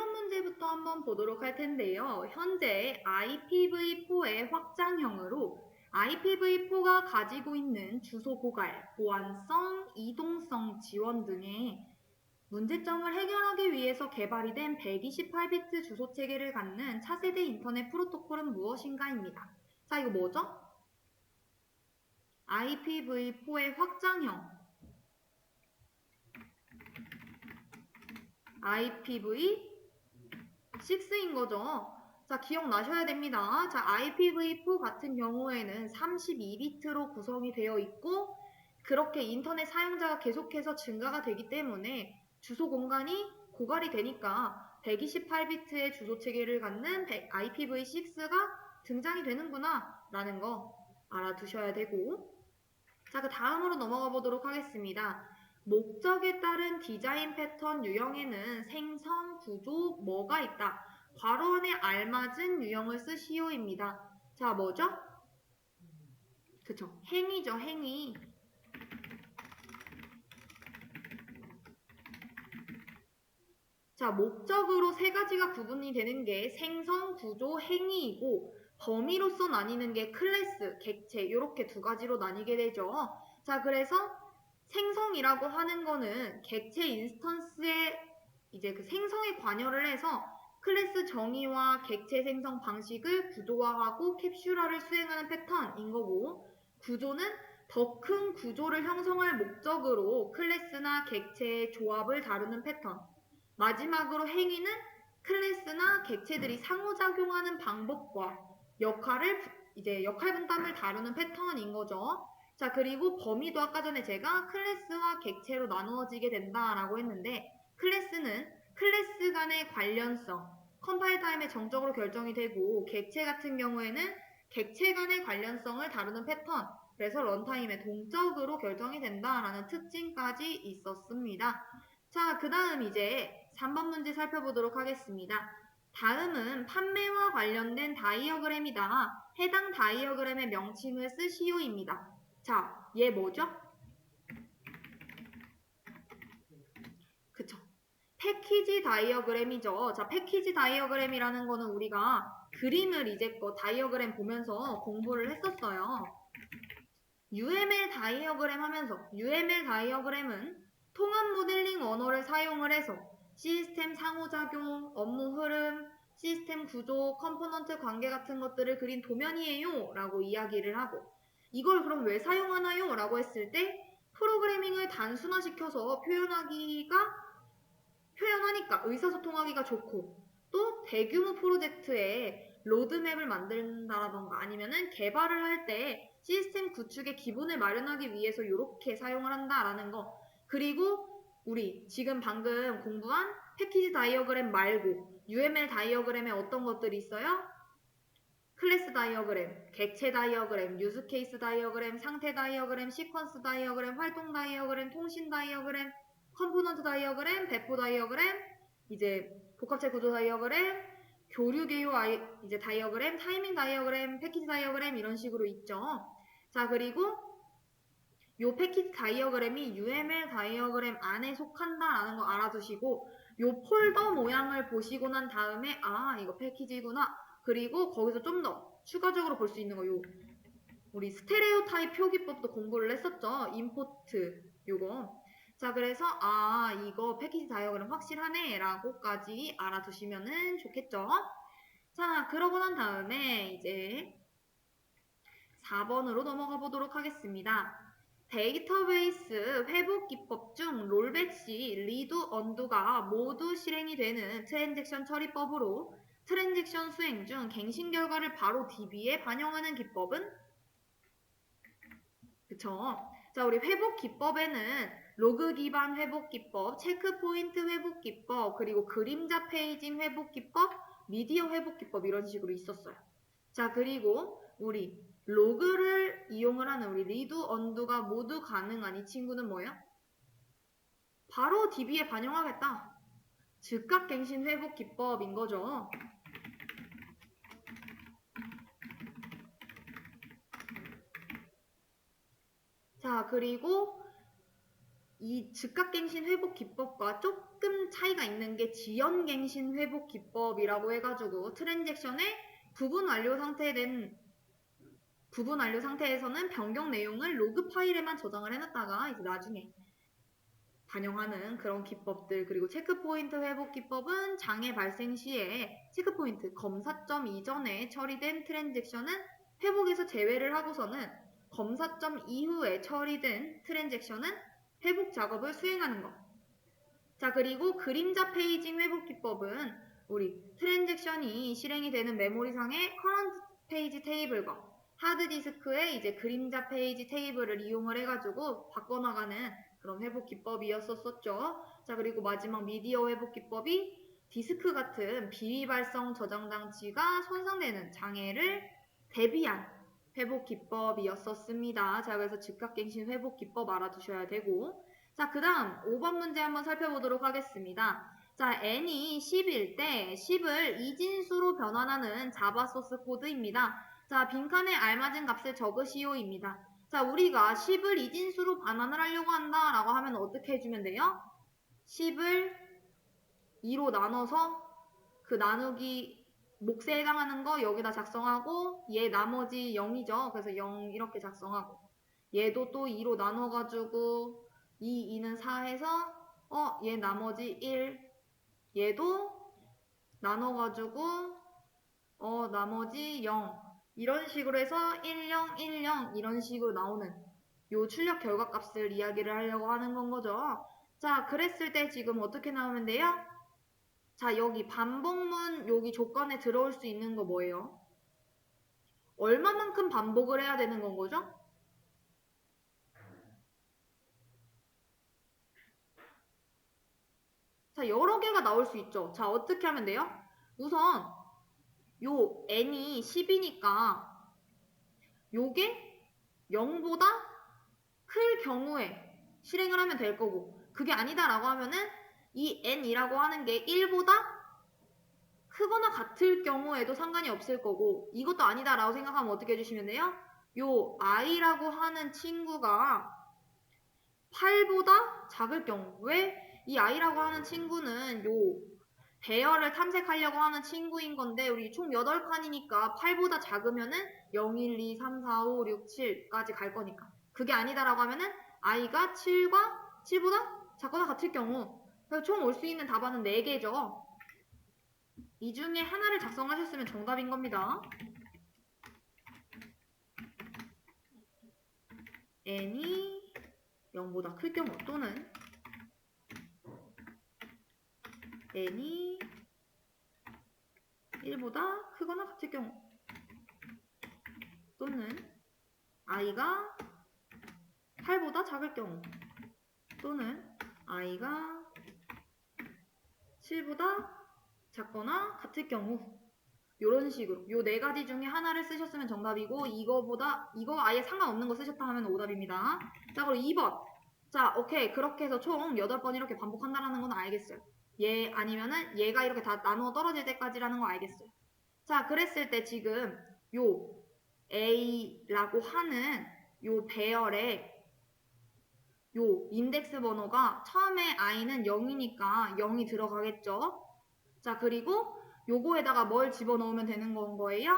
1번 문제부터 한번 보도록 할 텐데요. 현재 IPv4의 확장형으로 IPv4가 가지고 있는 주소 고갈, 보안성, 이동성 지원 등의 문제점을 해결하기 위해서 개발이 된 128비트 주소 체계를 갖는 차세대 인터넷 프로토콜은 무엇인가입니다. 자, 이거 뭐죠? IPv4의 확장형. IPv6인 거죠. 자, 기억나셔야 됩니다. 자, IPv4 같은 경우에는 32비트로 구성이 되어 있고 그렇게 인터넷 사용자가 계속해서 증가가 되기 때문에 주소 공간이 고갈이 되니까 128비트의 주소 체계를 갖는 IPv6가 등장이 되는구나 라는 거 알아두셔야 되고, 자, 그 다음으로 넘어가 보도록 하겠습니다. 목적에 따른 디자인 패턴 유형에는 생성, 구조, 뭐가 있다. 괄호 안에 알맞은 유형을 쓰시오입니다. 자, 뭐죠? 그쵸. 행위죠, 행위. 자, 목적으로 세 가지가 구분이 되는 게 생성, 구조, 행위이고 범위로서 나뉘는 게 클래스, 객체 이렇게 두 가지로 나뉘게 되죠. 자, 그래서 생성이라고 하는 거는 객체 인스턴스에 이제 그 생성에 관여를 해서 클래스 정의와 객체 생성 방식을 구조화하고 캡슐화를 수행하는 패턴인 거고, 구조는 더 큰 구조를 형성할 목적으로 클래스나 객체의 조합을 다루는 패턴. 마지막으로 행위는 클래스나 객체들이 상호작용하는 방법과 역할 분담을 다루는 패턴인 거죠. 자, 그리고 범위도 아까 전에 제가 클래스와 객체로 나누어지게 된다라고 했는데, 클래스는 클래스 간의 관련성, 컴파일 타임에 정적으로 결정이 되고, 객체 같은 경우에는 객체 간의 관련성을 다루는 패턴, 그래서 런타임에 동적으로 결정이 된다라는 특징까지 있었습니다. 자, 그 다음 이제 3번 문제 살펴보도록 하겠습니다. 다음은 판매와 관련된 다이어그램이다. 해당 다이어그램의 명칭을 쓰시오입니다. 자, 얘 뭐죠? 그쵸. 패키지 다이어그램이죠. 자, 패키지 다이어그램이라는 거는 우리가 그림을 이제껏 다이어그램 보면서 공부를 했었어요. UML 다이어그램 하면서 UML 다이어그램은 통합 모델링 언어를 사용을 해서 시스템 상호작용, 업무 흐름, 시스템 구조, 컴포넌트 관계 같은 것들을 그린 도면이에요 라고 이야기를 하고, 이걸 그럼 왜 사용하나요? 라고 했을 때 프로그래밍을 단순화시켜서 표현하니까 의사소통하기가 좋고, 또 대규모 프로젝트에 로드맵을 만든다라던가 아니면은 개발을 할 때 시스템 구축의 기본을 마련하기 위해서 이렇게 사용을 한다라는 거. 그리고 우리 지금 방금 공부한 패키지 다이어그램 말고 UML 다이어그램에 어떤 것들이 있어요? 클래스 다이어그램, 객체 다이어그램, 유즈 케이스 다이어그램, 상태 다이어그램, 시퀀스 다이어그램, 활동 다이어그램, 통신 다이어그램, 컴포넌트 다이어그램, 배포 다이어그램, 이제 복합체 구조 다이어그램, 교류 개요 이제 다이어그램, 타이밍 다이어그램, 패키지 다이어그램 이런 식으로 있죠. 자, 그리고 요 패키지 다이어그램이 UML 다이어그램 안에 속한다라는 거 알아두시고, 요 폴더 모양을 보시고 난 다음에 아, 이거 패키지구나. 그리고 거기서 좀 더 추가적으로 볼 수 있는 거, 우리 스테레오 타입 표기법도 공부를 했었죠. 임포트 요거. 자, 그래서 아, 이거 패키지 다이어그램 확실하네 라고까지 알아두시면 좋겠죠. 자, 그러고 난 다음에 이제 4번으로 넘어가 보도록 하겠습니다. 데이터베이스 회복 기법 중 롤백 시 리드 언두가 모두 실행이 되는 트랜잭션 처리법으로 트랜잭션 수행 중 갱신 결과를 바로 DB에 반영하는 기법은? 그쵸? 자, 우리 회복 기법에는 로그 기반 회복 기법, 체크 포인트 회복 기법, 그리고 그림자 페이징 회복 기법, 미디어 회복 기법 이런 식으로 있었어요. 자, 그리고 우리 로그를 이용을 하는 우리 리드 언두가 모두 가능한 이 친구는 뭐예요? 바로 DB에 반영하겠다. 즉각 갱신 회복 기법인 거죠. 자, 그리고 이 즉각갱신 회복 기법과 조금 차이가 있는 게 지연갱신 회복 기법이라고 해가지고 트랜잭션의 부분 완료 상태에서는 변경 내용을 로그 파일에만 저장을 해놨다가 이제 나중에 반영하는 그런 기법들. 그리고 체크포인트 회복 기법은 장애 발생 시에 체크포인트 검사점 이전에 처리된 트랜잭션은 회복에서 제외를 하고서는 검사점 이후에 처리된 트랜잭션은 회복 작업을 수행하는 것. 자, 그리고 그림자 페이징 회복 기법은 우리 트랜잭션이 실행이 되는 메모리상의 커런트 페이지 테이블과 하드디스크의 이제 그림자 페이지 테이블을 이용을 해가지고 바꿔나가는 그런 회복 기법이었었죠. 자, 그리고 마지막 미디어 회복 기법이 디스크 같은 비발성 저장 장치가 손상되는 장애를 대비한 회복 기법이었었습니다. 자, 그래서 즉각갱신 회복 기법 알아두셔야 되고, 자, 그 다음 5번 문제 한번 살펴보도록 하겠습니다. 자, n이 10일 때 10을 이진수로 변환하는 자바 소스 코드입니다. 자, 빈칸에 알맞은 값을 적으시오입니다. 자, 우리가 10을 이진수로 반환을 하려고 한다라고 하면 어떻게 해주면 돼요? 10을 2로 나눠서 그 나누기 몫에 해당하는 거 여기다 작성하고 얘 나머지 0이죠. 그래서 0 이렇게 작성하고 얘도 또 2로 나눠가지고 2, 2는 4 해서 얘 나머지 1 얘도 나눠가지고 나머지 0 이런 식으로 해서 1, 0, 1, 0 이런 식으로 나오는 요 출력 결과값을 이야기를 하려고 하는 건 거죠. 자, 그랬을 때 지금 어떻게 나오면 돼요? 자, 여기 반복문 여기 조건에 들어올 수 있는 거 뭐예요? 얼마만큼 반복을 해야 되는 건 거죠? 자, 여러 개가 나올 수 있죠. 자, 어떻게 하면 돼요? 우선 요 n이 10이니까 요게 0보다 클 경우에 실행을 하면 될 거고, 그게 아니다라고 하면은 이 n이라고 하는 게 1보다 크거나 같을 경우에도 상관이 없을 거고, 이것도 아니다라고 생각하면 어떻게 해주시면 돼요? 요 i라고 하는 친구가 8보다 작을 경우, 왜? 이 i라고 하는 친구는 요 배열을 탐색하려고 하는 친구인 건데 우리 총 8칸이니까 8보다 작으면은 0, 1, 2, 3, 4, 5, 6, 7까지 갈 거니까. 그게 아니다라고 하면은 i가 7보다 작거나 같을 경우. 그래서 총 올 수 있는 답안은 4개죠. 이 중에 하나를 작성하셨으면 정답인 겁니다. n이 0보다 클 경우 또는 n이 1보다 크거나 같을 경우 또는 i가 8보다 작을 경우 또는 i가 7보다 작거나 같을 경우 이런 식으로 요 4가지 중에 하나를 쓰셨으면 정답이고 이거 아예 상관없는 거 쓰셨다 하면 오답입니다. 자, 그리고 2번. 자, 오케이. 그렇게 해서 총 8번 이렇게 반복한다는 건 알겠어요. 얘 아니면은 얘가 이렇게 다 나누어 떨어질 때까지라는 거 알겠어요. 자, 그랬을 때 지금 요 A라고 하는 요 배열에 요 인덱스 번호가 처음에 i는 0이니까 0이 들어가겠죠. 자, 그리고 요거에다가 뭘 집어넣으면 되는 건 거예요?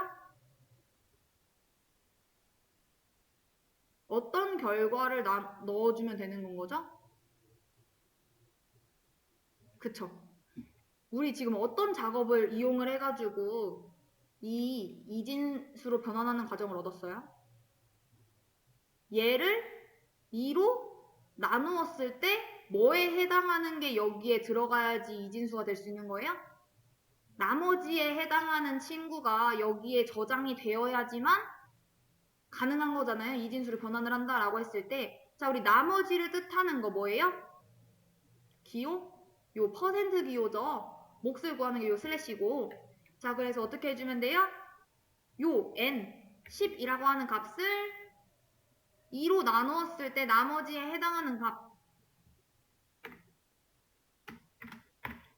어떤 결과를 넣어주면 되는 건 거죠? 그쵸. 우리 지금 어떤 작업을 이용을 해가지고 이 이진수로 변환하는 과정을 얻었어요? 얘를 2로 나누었을 때 뭐에 해당하는 게 여기에 들어가야지 이진수가 될 수 있는 거예요? 나머지에 해당하는 친구가 여기에 저장이 되어야지만 가능한 거잖아요. 이진수를 변환을 한다라고 했을 때. 자, 우리 나머지를 뜻하는 거 뭐예요? 기호? 요 퍼센트 기호죠. 몫을 구하는 게 요 슬래시고. 자, 그래서 어떻게 해주면 돼요? 요 n 10이라고 하는 값을 2로 나누었을 때 나머지에 해당하는 값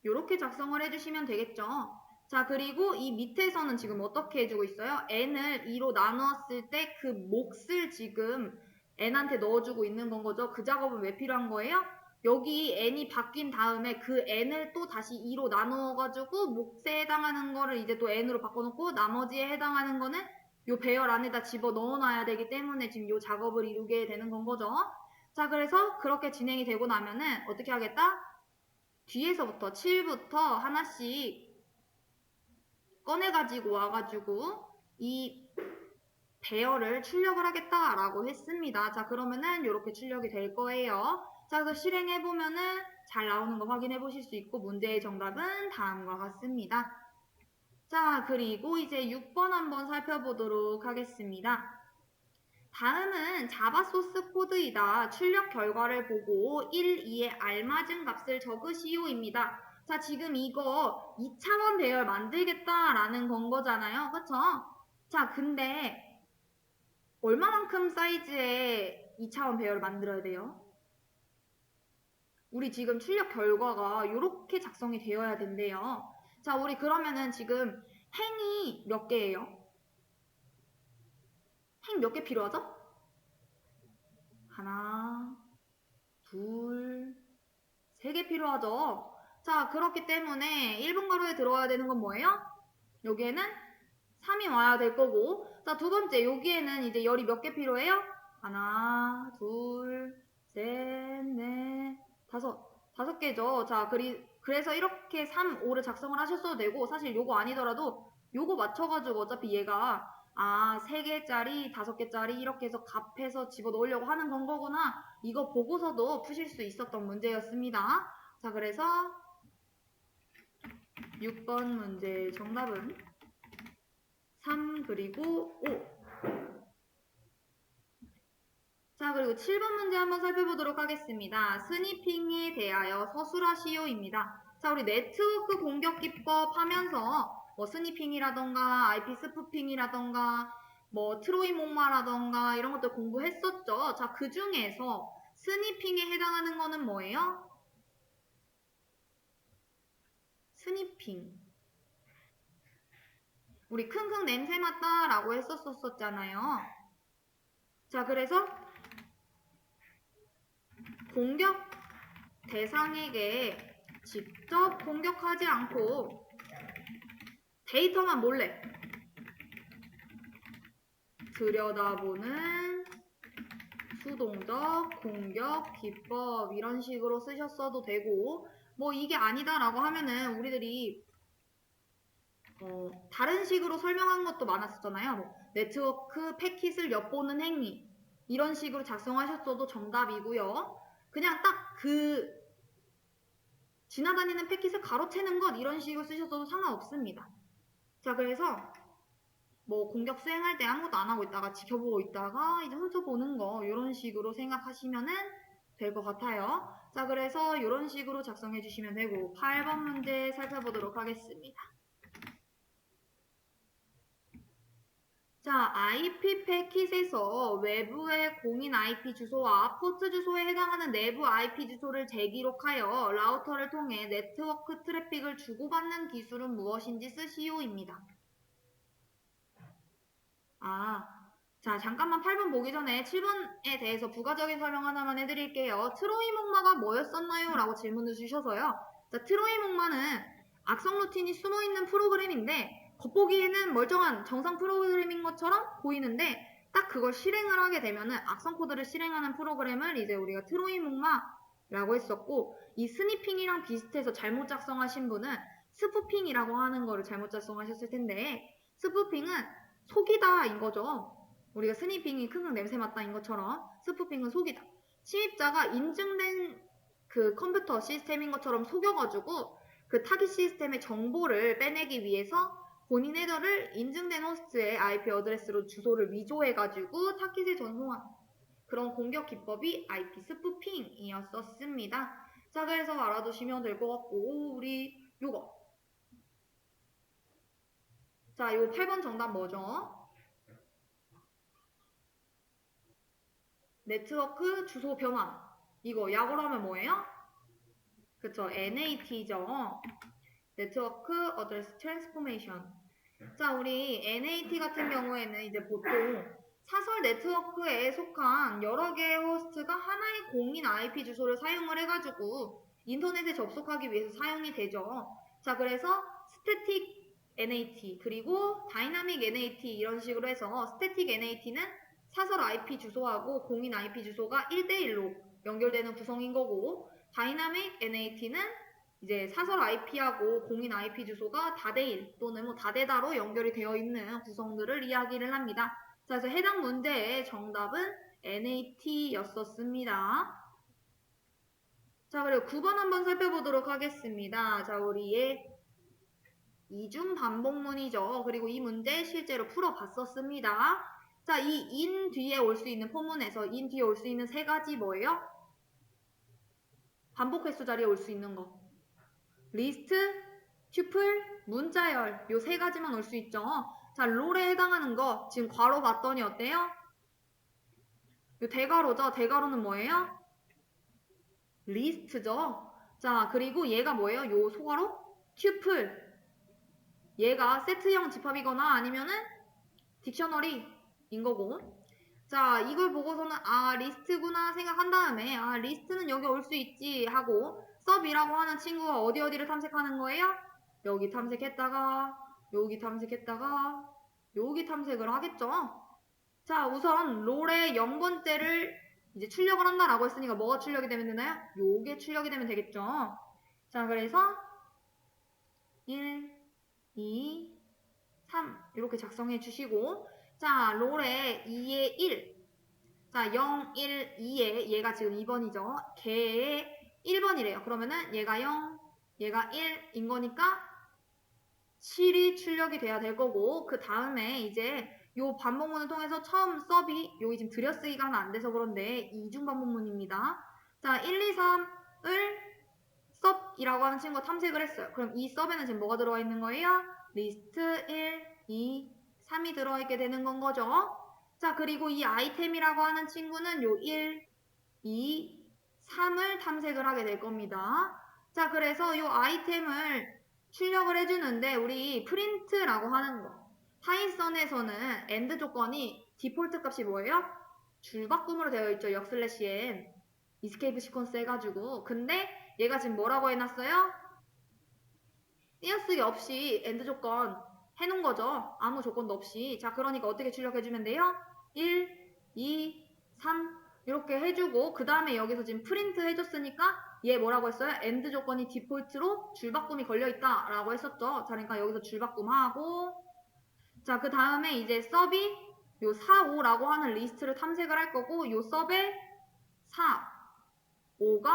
요렇게 작성을 해주시면 되겠죠. 자, 그리고 이 밑에서는 지금 어떻게 해주고 있어요? n을 2로 나누었을 때 그 몫을 지금 n한테 넣어주고 있는 건 거죠. 그 작업은 왜 필요한 거예요? 여기 n이 바뀐 다음에 그 n을 또 다시 2로 나누어가지고 몫에 해당하는 거를 이제 또 n으로 바꿔놓고 나머지에 해당하는 거는 요 배열 안에다 집어 넣어놔야 되기 때문에 지금 요 작업을 이루게 되는 건 거죠. 자, 그래서 그렇게 진행이 되고 나면은 어떻게 하겠다? 뒤에서부터 7부터 하나씩 꺼내가지고 와가지고 이 배열을 출력을 하겠다라고 했습니다. 자, 그러면은 이렇게 출력이 될 거예요. 자, 그래서 실행해보면은 잘 나오는 거 확인해 보실 수 있고 문제의 정답은 다음과 같습니다. 자, 그리고 이제 6번 한번 살펴보도록 하겠습니다. 다음은 자바 소스 코드이다. 출력 결과를 보고 1, 2에 알맞은 값을 적으시오입니다. 자, 지금 이거 2차원 배열 만들겠다라는 건 거잖아요. 그쵸? 자, 근데 얼마만큼 사이즈의 2차원 배열을 만들어야 돼요? 우리 지금 출력 결과가 이렇게 작성이 되어야 된대요. 자, 우리 그러면은 지금 행이 몇 개예요? 행 몇 개 필요하죠? 하나, 둘, 세 개 필요하죠? 자, 그렇기 때문에 1번 가로에 들어와야 되는 건 뭐예요? 여기에는 3이 와야 될 거고, 자, 두 번째, 여기에는 이제 열이 몇 개 필요해요? 하나, 둘, 셋, 넷, 다섯 개죠. 자, 그래서 이렇게 3, 5를 작성을 하셨어도 되고, 사실 요거 아니더라도 요거 맞춰가지고 어차피 얘가 3개짜리, 5개짜리 이렇게 해서 값해서 집어넣으려고 하는 건 거구나. 이거 보고서도 푸실 수 있었던 문제였습니다. 자, 그래서 6번 문제 정답은 3 그리고 5. 자, 그리고 7번 문제 한번 살펴보도록 하겠습니다. 스니핑에 대하여 서술하시오입니다. 자, 우리 네트워크 공격 기법 하면서 뭐 스니핑이라던가 IP 스푸핑이라던가 뭐 트로이 목마라던가 이런 것들 공부했었죠. 자, 그 중에서 스니핑에 해당하는 거는 뭐예요? 스니핑. 우리 킁킁 냄새 맡다라고 했었잖아요. 자, 그래서 공격 대상에게 직접 공격하지 않고 데이터만 몰래 들여다보는 수동적 공격 기법 이런 식으로 쓰셨어도 되고 뭐 이게 아니다라고 하면은 우리들이 다른 식으로 설명한 것도 많았었잖아요. 뭐 네트워크 패킷을 엿보는 행위 이런 식으로 작성하셨어도 정답이고요. 그냥 딱 지나다니는 패킷을 가로채는 것 이런 식으로 쓰셨어도 상관없습니다. 자, 그래서 뭐 공격 수행할 때 아무것도 안 하고 있다가 지켜보고 있다가 이제 훑어보는 거 이런 식으로 생각하시면은 될 것 같아요. 자, 그래서 이런 식으로 작성해 주시면 되고 8번 문제 살펴보도록 하겠습니다. 자, IP 패킷에서 외부의 공인 IP 주소와 포트 주소에 해당하는 내부 IP 주소를 재기록하여 라우터를 통해 네트워크 트래픽을 주고받는 기술은 무엇인지 쓰시오입니다. 자, 잠깐만 8번 보기 전에 7번에 대해서 부가적인 설명 하나만 해드릴게요. 트로이 목마가 뭐였었나요? 라고 질문을 주셔서요. 자, 트로이 목마는 악성 루틴이 숨어있는 프로그램인데 겉보기에는 멀쩡한 정상 프로그램인 것처럼 보이는데 딱 그걸 실행을 하게 되면은 악성 코드를 실행하는 프로그램을 이제 우리가 트로이 목마라고 했었고 이 스니핑이랑 비슷해서 잘못 작성하신 분은 스푸핑이라고 하는 거를 잘못 작성하셨을 텐데 스푸핑은 속이다인 거죠. 우리가 스니핑이 킁킁 냄새 맡다인 것처럼 스푸핑은 속이다. 침입자가 인증된 그 컴퓨터 시스템인 것처럼 속여가지고 그 타깃 시스템의 정보를 빼내기 위해서 본인 헤더를 인증된 호스트의 IP 어드레스로 주소를 위조해가지고 타깃에 전송한 그런 공격 기법이 IP 스푸핑이었었습니다. 자, 그래서 알아두시면 될 것 같고 우리 요거 자, 요 8번 정답 뭐죠? 네트워크 주소 변환. 이거 약어로 하면 뭐예요? 그쵸, NAT죠. 네트워크 어드레스 트랜스포메이션. 자, 우리 NAT 같은 경우에는 이제 보통 사설 네트워크에 속한 여러 개의 호스트가 하나의 공인 IP 주소를 사용을 해가지고 인터넷에 접속하기 위해서 사용이 되죠. 자, 그래서 스태틱 NAT 그리고 다이나믹 NAT 이런 식으로 해서 스태틱 NAT는 사설 IP 주소하고 공인 IP 주소가 1대1로 연결되는 구성인 거고, 다이나믹 NAT는 이제 사설 IP하고 공인 IP 주소가 다대1 또는 뭐 다대다로 연결이 되어 있는 구성들을 이야기를 합니다. 자, 그래서 해당 문제의 정답은 NAT였었습니다. 자, 그리고 9번 한번 살펴보도록 하겠습니다. 자, 우리의 이중 반복문이죠. 그리고 이 문제 실제로 풀어봤었습니다. 자, 이 in 뒤에 올 수 있는 포문에서 in 뒤에 올 수 있는 세 가지 뭐예요? 반복 횟수 자리에 올 수 있는 거. 리스트, 튜플, 문자열 요 세 가지만 올 수 있죠. 자, 롤에 해당하는 거 지금 괄호 봤더니 어때요? 요 대괄호죠. 대괄호는 뭐예요? 리스트죠. 자, 그리고 얘가 뭐예요? 요 소괄호? 튜플. 얘가 세트형 집합이거나 아니면은 딕셔너리인 거고. 자, 이걸 보고서는 아, 리스트구나 생각한 다음에 아, 리스트는 여기 올 수 있지 하고 서브이라고 하는 친구가 어디를 탐색하는 거예요? 여기 탐색했다가 여기 탐색했다가 여기 탐색을 하겠죠. 자, 우선 롤의 0번째를 이제 출력을 한다라고 했으니까 뭐가 출력이 되면 되나요? 요게 출력이 되면 되겠죠. 자, 그래서 1, 2, 3 이렇게 작성해 주시고, 자, 롤에 2에 1, 자, 0, 1, 2에 얘가 지금 2번이죠. 걔의 1번이래요. 그러면은 얘가 0, 얘가 1인 거니까 7이 출력이 돼야 될 거고, 그 다음에 이제 요 반복문을 통해서 처음 서비, 여기 지금 들여쓰기가 하나 안 돼서 그런데 이중 반복문입니다. 자, 1, 2, 3을 서브이라고 하는 친구가 탐색을 했어요. 그럼 이 서브에는 지금 뭐가 들어와 있는 거예요? 리스트 1, 2, 3이 들어있게 되는 건 거죠. 자, 그리고 이 아이템이라고 하는 친구는 요 1, 2, 3을 탐색을 하게 될 겁니다. 자, 그래서 요 아이템을 출력을 해주는데 우리 프린트라고 하는 거. 파이썬에서는 AND 조건이 디폴트 값이 뭐예요? 줄바꿈으로 되어 있죠. 역슬래시엔 이스케이프 시퀀스 해가지고. 근데 얘가 지금 뭐라고 해놨어요? 띄어쓰기 없이 AND 조건 해놓은 거죠. 아무 조건도 없이. 자, 그러니까 어떻게 출력해주면 돼요? 1, 2, 3 이렇게 해주고, 그 다음에 여기서 지금 프린트 해줬으니까 얘 뭐라고 했어요? AND 조건이 디폴트로 줄바꿈이 걸려있다 라고 했었죠. 자, 그러니까 여기서 줄바꿈하고, 자, 그 다음에 이제 서비 요 4, 5라고 하는 리스트를 탐색을 할 거고, 요 서브에 4, 5가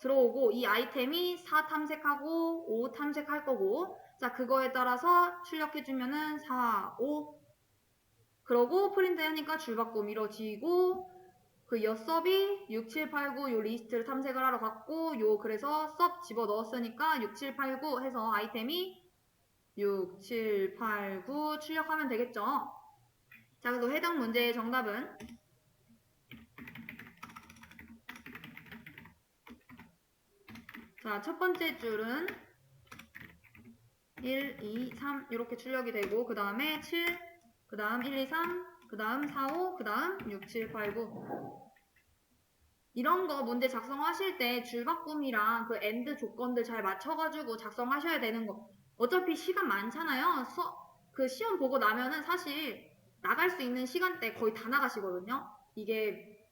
들어오고, 이 아이템이 4 탐색하고 5 탐색할 거고, 자, 그거에 따라서 출력해주면은 4, 5 그러고 프린트 하니까 줄바꿈 이루어지고, 그 엿섭이 6, 7, 8, 9 요 리스트를 탐색을 하러 갔고, 요 그래서 섭 집어 넣었으니까 6, 7, 8, 9 해서 아이템이 6, 7, 8, 9 출력하면 되겠죠. 자, 그래서 해당 문제의 정답은 자, 첫 번째 줄은 1, 2, 3 이렇게 출력이 되고, 그 다음에 7, 그 다음 1, 2, 3, 그 다음 4, 5, 그 다음 6, 7, 8, 9 이런 거 문제 작성하실 때 줄바꿈이랑 그 AND 조건들 잘 맞춰가지고 작성하셔야 되는 거. 어차피 시간 많잖아요. 그 시험 보고 나면은 사실 나갈 수 있는 시간대 거의 다 나가시거든요. 이게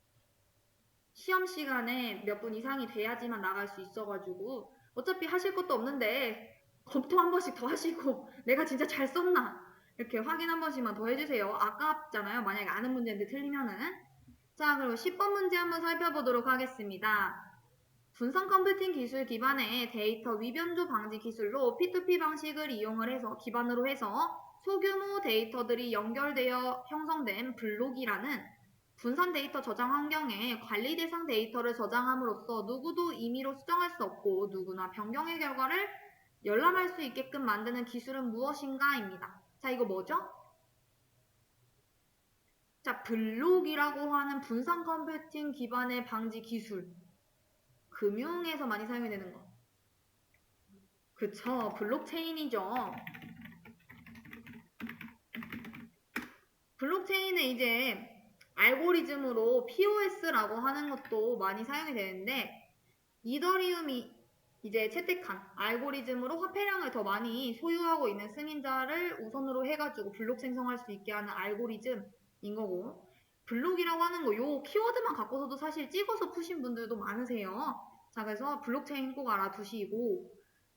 시험 시간에 몇 분 이상이 돼야지만 나갈 수 있어가지고 어차피 하실 것도 없는데 검토 한 번씩 더 하시고 내가 진짜 잘 썼나 이렇게 확인 한 번씩만 더 해주세요. 아깝잖아요. 만약에 아는 문제인데 틀리면은. 자, 그럼 10번 문제 한번 살펴보도록 하겠습니다. 분산 컴퓨팅 기술 기반의 데이터 위변조 방지 기술로 P2P 방식을 이용을 해서 기반으로 해서 소규모 데이터들이 연결되어 형성된 블록이라는 분산 데이터 저장 환경에 관리 대상 데이터를 저장함으로써 누구도 임의로 수정할 수 없고 누구나 변경의 결과를 열람할 수 있게끔 만드는 기술은 무엇인가입니다. 자, 이거 뭐죠? 자, 블록이라고 하는 분산 컴퓨팅 기반의 방지 기술. 금융에서 많이 사용이 되는 거. 그쵸. 블록체인이죠. 블록체인은 이제 알고리즘으로 POS라고 하는 것도 많이 사용이 되는데 이더리움이 이제 채택한 알고리즘으로 화폐량을 더 많이 소유하고 있는 승인자를 우선으로 해가지고 블록 생성할 수 있게 하는 알고리즘인 거고 블록이라고 하는 거 요 키워드만 갖고서도 사실 찍어서 푸신 분들도 많으세요. 자, 그래서 블록체인 꼭 알아두시고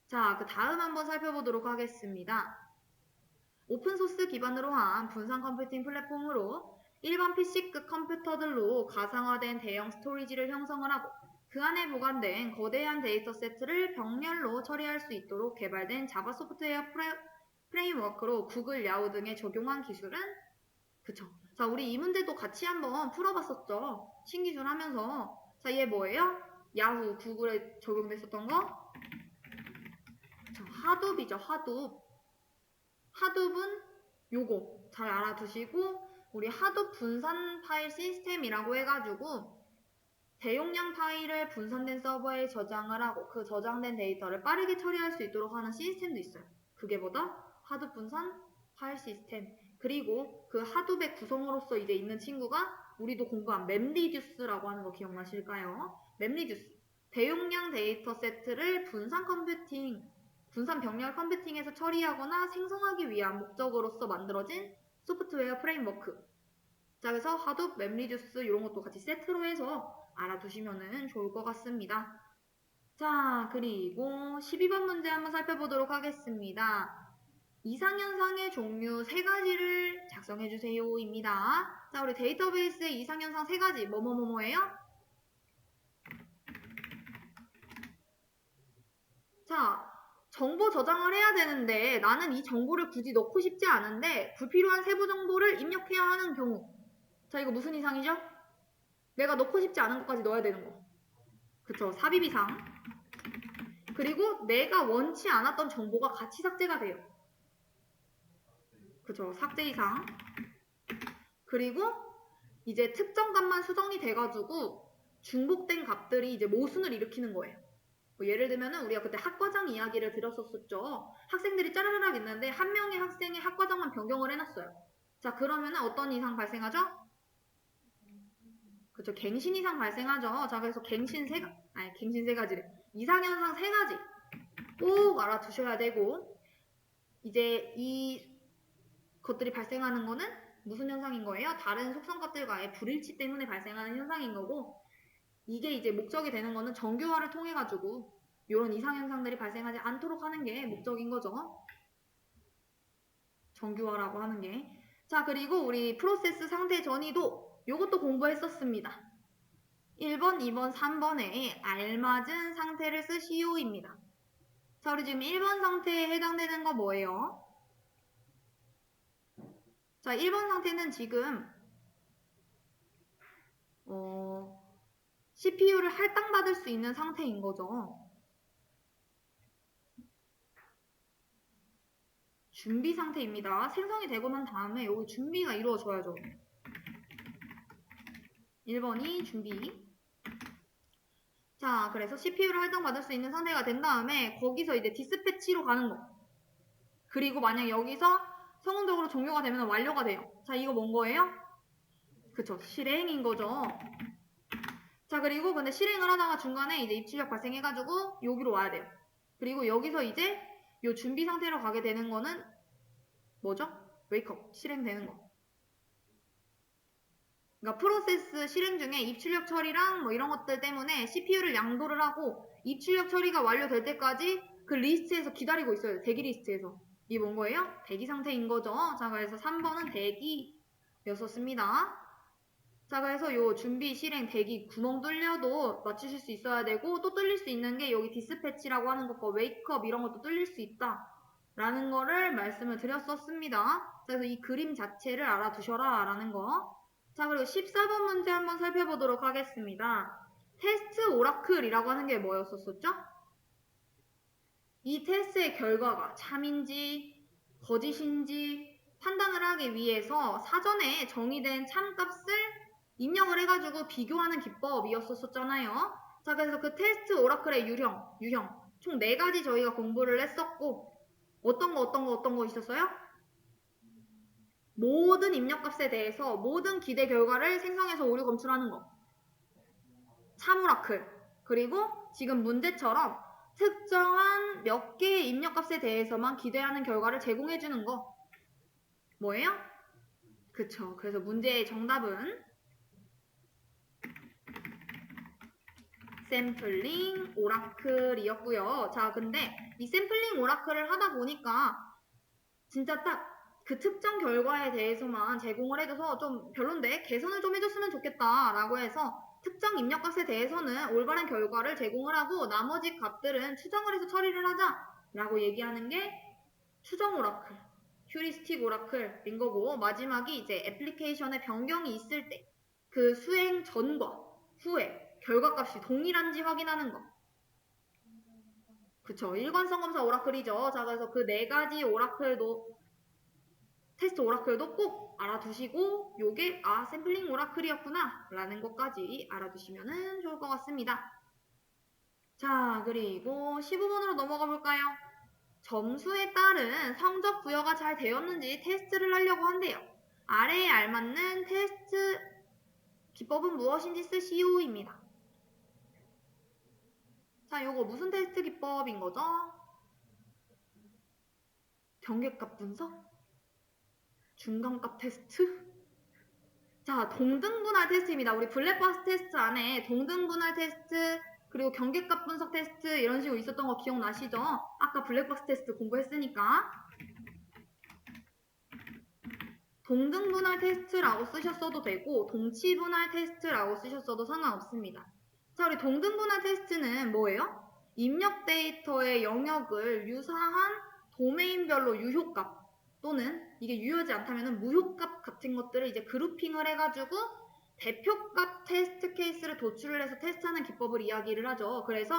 자, 그 다음 한번 살펴보도록 하겠습니다. 오픈소스 기반으로 한 분산 컴퓨팅 플랫폼으로 일반 PC급 컴퓨터들로 가상화된 대형 스토리지를 형성을 하고 그 안에 보관된 거대한 데이터 세트를 병렬로 처리할 수 있도록 개발된 자바 소프트웨어 프레임워크로 구글, 야후 등에 적용한 기술은 그쵸. 자, 우리 이 문제도 같이 한번 풀어봤었죠. 신기술 하면서. 자, 얘 뭐예요? 야후, 구글에 적용됐었던 거? 그쵸. 하둡이죠, 하둡. 하둡은 요거 잘 알아두시고 우리 하둡 분산 파일 시스템이라고 해가지고 대용량 파일을 분산된 서버에 저장을 하고 그 저장된 데이터를 빠르게 처리할 수 있도록 하는 시스템도 있어요. 그게 뭐다? 하둡 분산 파일 시스템. 그리고 그 하둡의 구성으로서 이제 있는 친구가 우리도 공부한 맵리듀스라고 하는 거 기억나실까요? 맵리듀스. 대용량 데이터 세트를 분산 병렬 컴퓨팅에서 처리하거나 생성하기 위한 목적으로서 만들어진 소프트웨어 프레임워크. 자, 그래서 하둡, 맵리듀스 이런 것도 같이 세트로 해서 알아두시면 좋을 것 같습니다. 자, 그리고 12번 문제 한번 살펴보도록 하겠습니다. 이상현상의 종류 3가지를 작성해주세요입니다. 자, 우리 데이터베이스의 이상현상 3가지 뭐뭐뭐뭐예요? 자, 정보 저장을 해야 되는데 나는 이 정보를 굳이 넣고 싶지 않은데 불필요한 세부 정보를 입력해야 하는 경우. 자, 이거 무슨 이상이죠? 내가 넣고 싶지 않은 것까지 넣어야 되는 거. 그쵸, 삽입 이상. 그리고 내가 원치 않았던 정보가 같이 삭제가 돼요. 그쵸, 삭제 이상. 그리고 이제 특정 값만 수정이 돼가지고 중복된 값들이 이제 모순을 일으키는 거예요. 뭐 예를 들면은 우리가 그때 학과장 이야기를 들었었죠. 학생들이 짜르르락 있는데 한 명의 학생의 학과장만 변경을 해놨어요. 자, 그러면은 어떤 이상 발생하죠? 그쵸, 갱신 이상 발생하죠. 자, 그래서 갱신 세 가지래. 이상현상 3가지 꼭 알아두셔야 되고 이제 이 것들이 발생하는 거는 무슨 현상인 거예요? 다른 속성값들과의 불일치 때문에 발생하는 현상인 거고 이게 이제 목적이 되는 거는 정교화를 통해 가지고 이런 이상현상들이 발생하지 않도록 하는 게 목적인 거죠. 정교화라고 하는 게. 자, 그리고 우리 프로세스 상태 전이도 이것도 공부했었습니다. 1번, 2번, 3번에 알맞은 상태를 쓰시오입니다. 자, 우리 지금 1번 상태에 해당되는 거 뭐예요? 자, 1번 상태는 지금 CPU를 할당받을 수 있는 상태인 거죠. 준비 상태입니다. 생성이 되고 난 다음에 여기 준비가 이루어져야죠. 1번이 준비. 자, 그래서 CPU를 할당받을 수 있는 상태가 된 다음에 거기서 이제 디스패치로 가는 거. 그리고 만약 여기서 성공적으로 종료가 되면 완료가 돼요. 자, 이거 뭔 거예요? 그쵸, 실행인 거죠. 자, 그리고 근데 실행을 하다가 중간에 이제 입출력 발생해가지고 여기로 와야 돼요. 그리고 여기서 이제 요 준비 상태로 가게 되는 거는 뭐죠? 웨이크업, 실행되는 거. 그러니까 프로세스 실행 중에 입출력 처리랑 뭐 이런 것들 때문에 CPU를 양도를 하고 입출력 처리가 완료될 때까지 그 리스트에서 기다리고 있어요. 대기 리스트에서. 이게 뭔 거예요? 대기 상태인 거죠. 자, 그래서 3번은 대기였었습니다. 자, 그래서 요 준비, 실행, 대기 구멍 뚫려도 맞추실 수 있어야 되고 또 뚫릴 수 있는 게 여기 디스패치라고 하는 것과 웨이크업 이런 것도 뚫릴 수 있다. 라는 거를 말씀을 드렸었습니다. 그래서 이 그림 자체를 알아두셔라 라는 거. 자, 그리고 14번 문제 한번 살펴보도록 하겠습니다. 테스트 오라클이라고 하는 게 뭐였었죠? 이 테스트의 결과가 참인지 거짓인지 판단을 하기 위해서 사전에 정의된 참값을 입력을 해가지고 비교하는 기법이었었잖아요. 자, 그래서 그 테스트 오라클의 유형 총 4가지 저희가 공부를 했었고 어떤 거 있었어요? 모든 입력값에 대해서 모든 기대 결과를 생성해서 오류 검출하는 거. 참 오라클. 그리고 지금 문제처럼 특정한 몇 개의 입력값에 대해서만 기대하는 결과를 제공해주는 거. 뭐예요? 그쵸. 그래서 문제의 정답은 샘플링 오라클이었고요. 자, 근데 이 샘플링 오라클을 하다 보니까 진짜 딱 그 특정 결과에 대해서만 제공을 해줘서 좀 별론데 개선을 좀 해줬으면 좋겠다 라고 해서 특정 입력값에 대해서는 올바른 결과를 제공을 하고 나머지 값들은 추정을 해서 처리를 하자 라고 얘기하는 게 추정 오라클, 휴리스틱 오라클인 거고, 마지막이 이제 애플리케이션에 변경이 있을 때 그 수행 전과 후에 결과값이 동일한지 확인하는 거. 그쵸. 일관성 검사 오라클이죠. 자, 그래서 그 네 가지 오라클도 테스트 오라클도 꼭 알아두시고 요게 샘플링 오라클이었구나 라는 것까지 알아두시면 좋을 것 같습니다. 자, 그리고 15번으로 넘어가 볼까요? 점수에 따른 성적 부여가 잘 되었는지 테스트를 하려고 한대요. 아래에 알맞는 테스트 기법은 무엇인지 쓰시오입니다. 자, 요거 무슨 테스트 기법인 거죠? 경계값 분석? 중간값 테스트? 자, 동등분할 테스트입니다. 우리 블랙박스 테스트 안에 동등분할 테스트, 그리고 경계값 분석 테스트 이런 식으로 있었던 거 기억나시죠? 아까 블랙박스 테스트 공부했으니까. 동등분할 테스트라고 쓰셨어도 되고 동치분할 테스트라고 쓰셨어도 상관없습니다. 자, 우리 동등분할 테스트는 뭐예요? 입력 데이터의 영역을 유사한 도메인별로 유효값 또는 이게 유효하지 않다면 무효값 같은 것들을 이제 그룹핑을 해가지고 대표값 테스트 케이스를 도출을 해서 테스트하는 기법을 이야기를 하죠. 그래서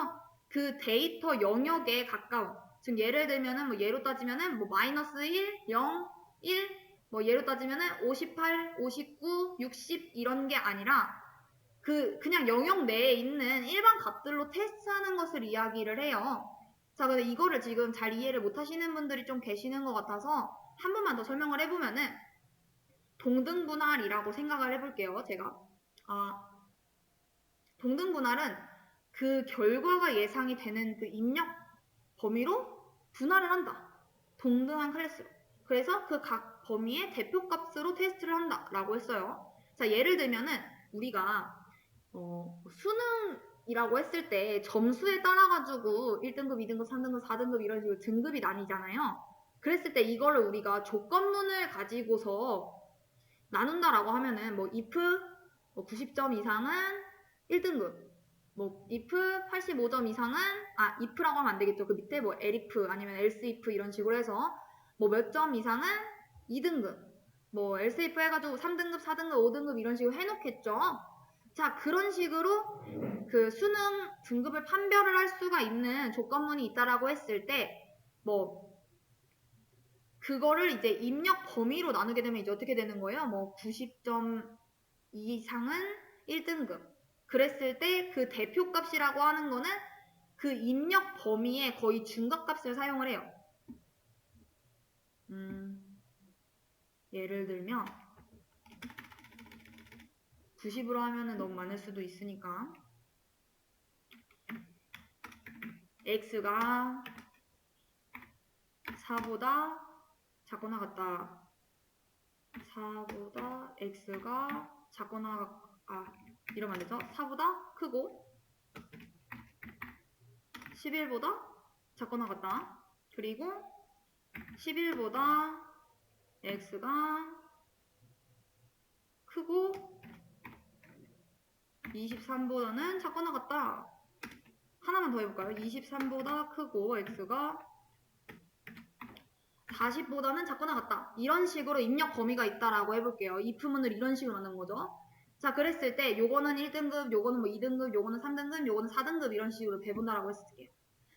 그 데이터 영역에 가까운, 즉 예를 들면은 뭐 예로 따지면은 뭐 마이너스 1, 0, 1, 뭐 예로 따지면은 58, 59, 60 이런 게 아니라 그냥 영역 내에 있는 일반 값들로 테스트하는 것을 이야기를 해요. 자, 근데 이거를 지금 잘 이해를 못 하시는 분들이 좀 계시는 것 같아서 한 번만 더 설명을 해보면은 동등분할이라고 생각을 해볼게요. 제가 동등분할은 그 결과가 예상이 되는 그 입력 범위로 분할을 한다. 동등한 클래스로. 그래서 그 각 범위의 대표값으로 테스트를 한다 라고 했어요. 자, 예를 들면은 우리가 수능이라고 했을 때 점수에 따라 가지고 1등급, 2등급, 3등급, 4등급 이런 식으로 등급이 나뉘잖아요. 그랬을 때 이거를 우리가 조건문을 가지고서 나눈다라고 하면은 뭐 if 90점 이상은 1등급, 뭐 if 85점 이상은 if라고 하면 안 되겠죠. 그 밑에 뭐 elif 아니면 else if 이런 식으로 해서 뭐 몇 점 이상은 2등급, 뭐 else if 해가지고 3등급, 4등급, 5등급 이런 식으로 해놓겠죠. 자, 그런 식으로 그 수능 등급을 판별을 할 수가 있는 조건문이 있다라고 했을 때 뭐 그거를 이제 입력 범위로 나누게 되면 이제 어떻게 되는 거예요? 뭐 90점 이상은 1등급. 그랬을 때 그 대표값이라고 하는 거는 그 입력 범위의 거의 중간값을 사용을 해요. 예를 들면 90으로 하면은 너무 많을 수도 있으니까 x가 4보다 작거나 같다. 4보다 x가 작거나 이러면 안 되죠? 4보다 크고 11보다 작거나 같다. 그리고 11보다 x가 크고 23보다는 작거나 같다. 하나만 더 해볼까요? 23보다 크고 x가 40보다는 작거나 같다. 이런 식으로 입력 범위가 있다라고 해볼게요. if문을 이런 식으로 만든 거죠. 자, 그랬을 때 요거는 1등급, 요거는 뭐 2등급, 요거는 3등급, 요거는 4등급 이런 식으로 배분다라고 했을게요.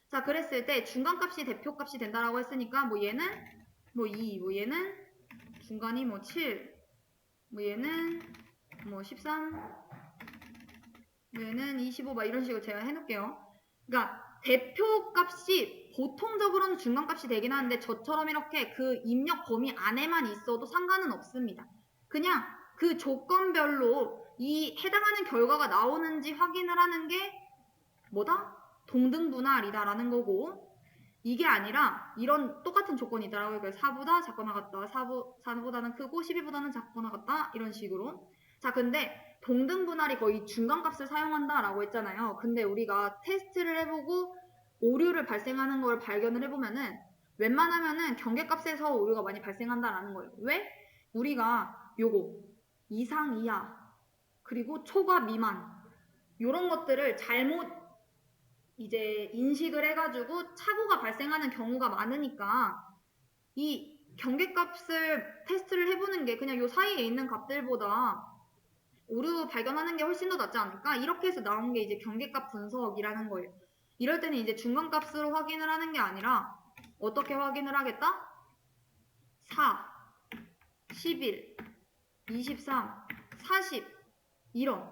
자, 그랬을 때 중간값이 대표값이 된다라고 했으니까 뭐 얘는 뭐 2, 뭐 얘는 중간이 뭐 7, 뭐 얘는 뭐 13, 뭐 얘는 25 막 이런 식으로 제가 해놓을게요. 그러니까 대표값이 보통적으로는 중간값이 되긴 하는데 저처럼 이렇게 그 입력 범위 안에만 있어도 상관은 없습니다. 그냥 그 조건별로 이 해당하는 결과가 나오는지 확인을 하는 게 뭐다? 동등분할이다라는 거고, 이게 아니라 이런 똑같은 조건이 있더라고요. 그래서 4보다 작거나 같다, 4보다는 크고 12보다는 작거나 같다, 이런 식으로. 자, 근데 동등분할이 거의 중간값을 사용한다라고 했잖아요. 근데 우리가 테스트를 해보고 오류를 발생하는 걸 발견을 해보면은 웬만하면은 경계값에서 오류가 많이 발생한다라는 거예요. 왜? 우리가 요거 이상, 이하, 그리고 초과, 미만 요런 것들을 잘못 이제 인식을 해가지고 착오가 발생하는 경우가 많으니까 이 경계값을 테스트를 해보는 게 그냥 요 사이에 있는 값들보다 오류 발견하는 게 훨씬 더 낫지 않을까? 이렇게 해서 나온 게 이제 경계값 분석이라는 거예요. 이럴 때는 이제 중간값으로 확인을 하는 게 아니라 어떻게 확인을 하겠다? 4, 11, 23, 40 이런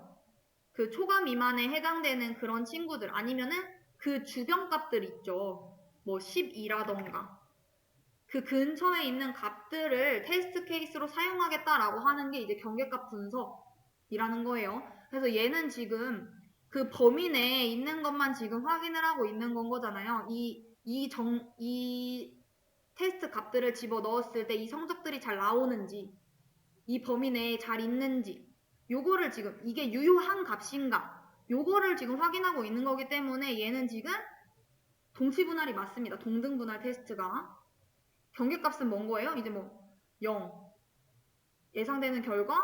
그 초과 미만에 해당되는 그런 친구들 아니면은 그 주변 값들 있죠. 뭐 12라던가 그 근처에 있는 값들을 테스트 케이스로 사용하겠다라고 하는 게 이제 경계값 분석이라는 거예요. 그래서 얘는 지금 그 범위 내에 있는 것만 지금 확인을 하고 있는 건 거잖아요. 이 테스트 값들을 집어 넣었을 때 이 성적들이 잘 나오는지, 이 범위 내에 잘 있는지, 요거를 지금 이게 유효한 값인가, 요거를 지금 확인하고 있는 거기 때문에 얘는 지금 동치분할이 맞습니다. 동등분할 테스트가. 경계값은 뭔 거예요? 이제 뭐 0, 예상되는 결과